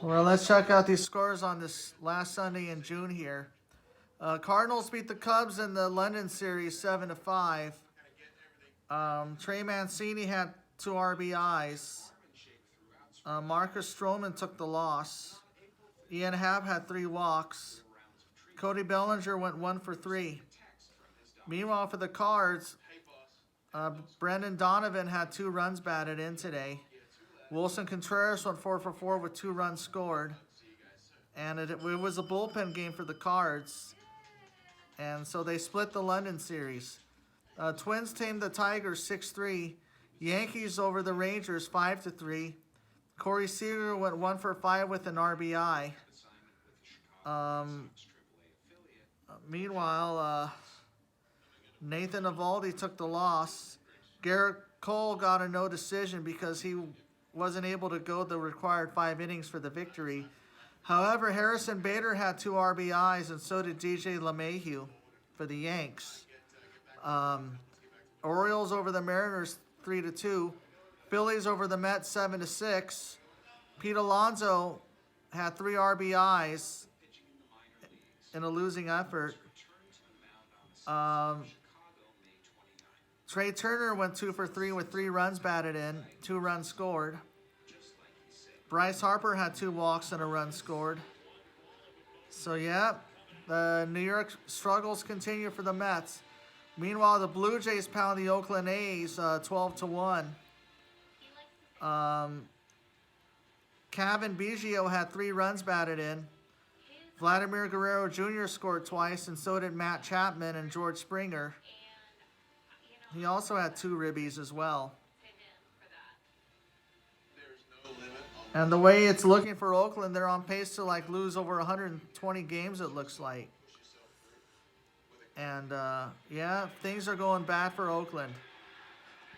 Well, let's check out these scores on this last Sunday in June here. Cardinals beat the Cubs in the London series 7-5. Trey Mancini had 2 RBIs. Marcus Stroman took the loss. Ian Happ had 3 walks. Cody Bellinger went 1 for 3. Meanwhile, for the Cards, Brendan Donovan had 2 runs batted in today. Wilson Contreras went 4 for 4 with 2 runs scored. And it was a bullpen game for the Cards. And so they split the London series. Twins tamed the Tigers 6-3. Yankees over the Rangers 5-3. Corey Seager went 1 for 5 with an RBI. Meanwhile, Nathan Eovaldi took the loss. Garrett Cole got a no decision because he wasn't able to go the required 5 innings for the victory. However, Harrison Bader had 2 RBIs, and so did DJ LeMahieu for the Yanks. Orioles over the Mariners 3-2. Phillies over the Mets 7-6. Pete Alonso had 3 RBIs in a losing effort. Trey Turner went 2 for 3 with 3 runs batted in, 2 runs scored. Bryce Harper had 2 walks and a run scored. So yeah, the New York struggles continue for the Mets. Meanwhile, the Blue Jays pound the Oakland A's 12-1. Kevin Biggio had 3 runs batted in. Vladimir Guerrero Jr. scored twice, and so did Matt Chapman and George Springer. He also had 2 ribbies as well. And the way it's looking for Oakland, they're on pace to lose over 120 games, it looks like. And yeah, things are going bad for Oakland.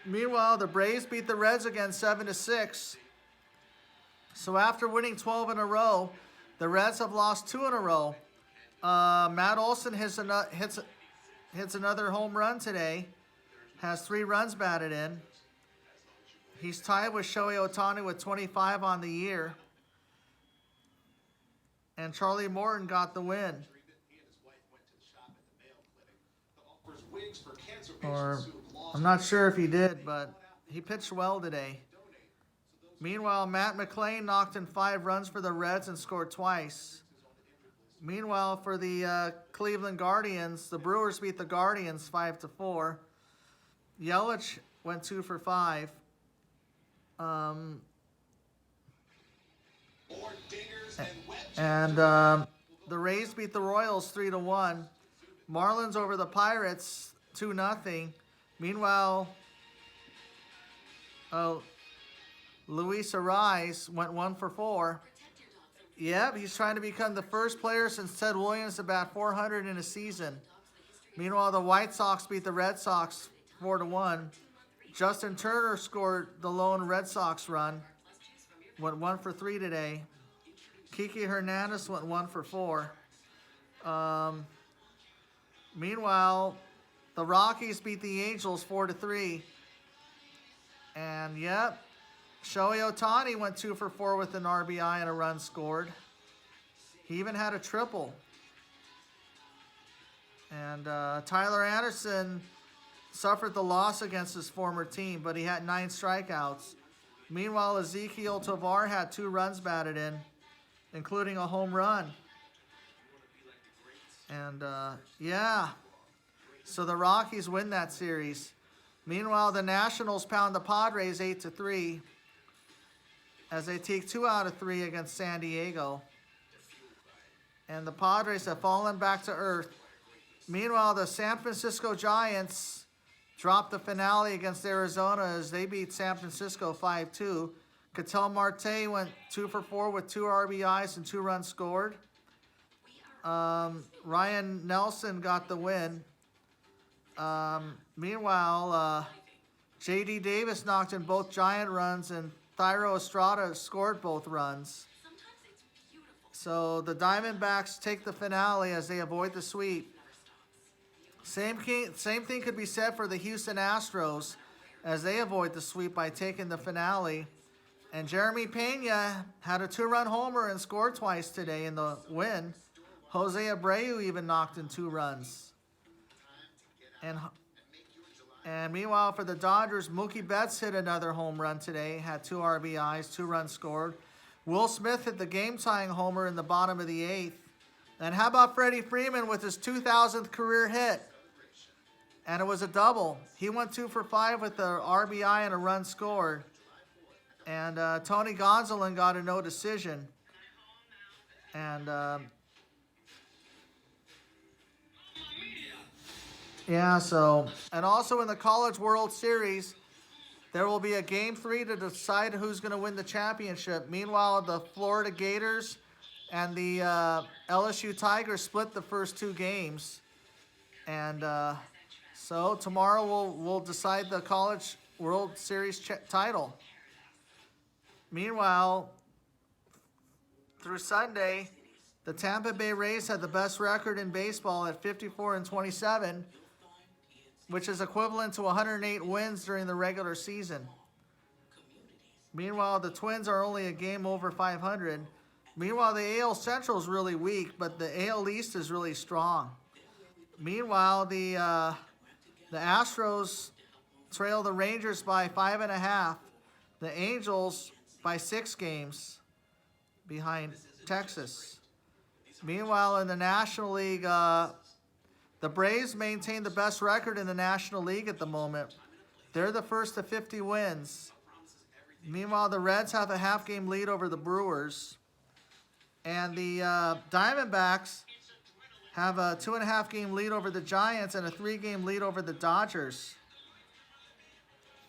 Meanwhile, the Braves beat the Reds again 7-6. So after winning 12 in a row, the Reds have lost 2 in a row. Matt Olson hits another home run today. Has 3 runs batted in. He's tied with Shohei Ohtani with 25 on the year. And Charlie Morton got the win. Or, I'm not sure if he did, but he pitched well today. Meanwhile, Matt McClain knocked in 5 runs for the Reds and scored twice. Meanwhile, for the Cleveland Guardians, the Brewers beat the Guardians 5-4. Yelich went 2 for 5. The Rays beat the Royals 3-1. Marlins over the Pirates 2-0. Meanwhile, Luis Ariz went 1 for 4. Yep, he's trying to become the first player since Ted Williams to bat 400 in a season. Meanwhile, the White Sox beat the Red Sox 4-1. Justin Turner scored the lone Red Sox run. Went 1 for 3 today. Kiki Hernandez went 1 for 4. Meanwhile, the Rockies beat the Angels 4-3. And yep, Shohei Ohtani went 2 for 4 with an RBI and a run scored. He even had a triple. And Tyler Anderson suffered the loss against his former team, but he had 9 strikeouts. Meanwhile, Ezekiel Tovar had 2 runs batted in, including a home run. And yeah, so the Rockies win that series. Meanwhile, the Nationals pound the Padres 8-3 as they take 2 out of 3 against San Diego. And the Padres have fallen back to earth. Meanwhile, the San Francisco Giants dropped the finale against Arizona as they beat San Francisco 5-2. Ketel Marte went 2 for 4 with 2 RBIs and 2 runs scored. Ryan Nelson got the win. Meanwhile, J.D. Davis knocked in both Giant runs, and Thairo Estrada scored both runs. So the Diamondbacks take the finale as they avoid the sweep. Same thing could be said for the Houston Astros as they avoid the sweep by taking the finale. And Jeremy Pena had a 2-run homer and scored twice today in the win. Jose Abreu even knocked in 2 runs. And meanwhile, for the Dodgers, Mookie Betts hit another home run today, had 2 RBIs, 2 runs scored. Will Smith hit the game-tying homer in the bottom of the 8th. And how about Freddie Freeman with his 2,000th career hit? And it was a double. He went 2 for 5 with an RBI and a run scored. And Tony Gonsolin got a no decision. And yeah, so, and also in the College World Series, there will be a Game 3 to decide who's going to win the championship. Meanwhile, the Florida Gators and the LSU Tigers split the first 2 games. And so tomorrow we'll decide the College World Series title. Meanwhile, through Sunday, the Tampa Bay Rays had the best record in baseball at 54-27, which is equivalent to 108 wins during the regular season. Meanwhile, the Twins are only a game over 500. Meanwhile, the AL Central is really weak, but the AL East is really strong. Meanwhile, the Astros trail the Rangers by 5.5. The Angels by 6 games behind Texas. Meanwhile, in the National League, the Braves maintain the best record in the National League at the moment. They're the first to 50 wins. Meanwhile, the Reds have a half-game lead over the Brewers. And the Diamondbacks have a 2.5-game lead over the Giants and a 3-game lead over the Dodgers.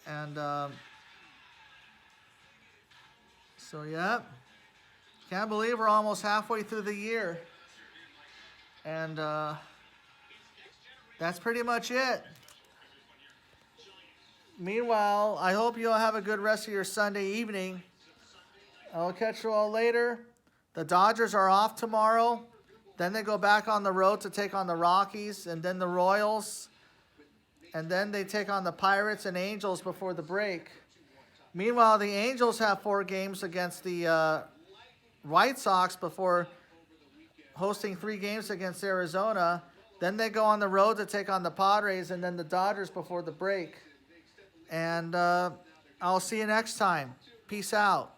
And so, yeah. Can't believe we're almost halfway through the year. And that's pretty much it. Meanwhile, I hope you all have a good rest of your Sunday evening. I'll catch you all later. The Dodgers are off tomorrow. Then they go back on the road to take on the Rockies and then the Royals. And then they take on the Pirates and Angels before the break. Meanwhile, the Angels have 4 games against the White Sox before hosting 3 games against Arizona. Then they go on the road to take on the Padres and then the Dodgers before the break. And I'll see you next time. Peace out.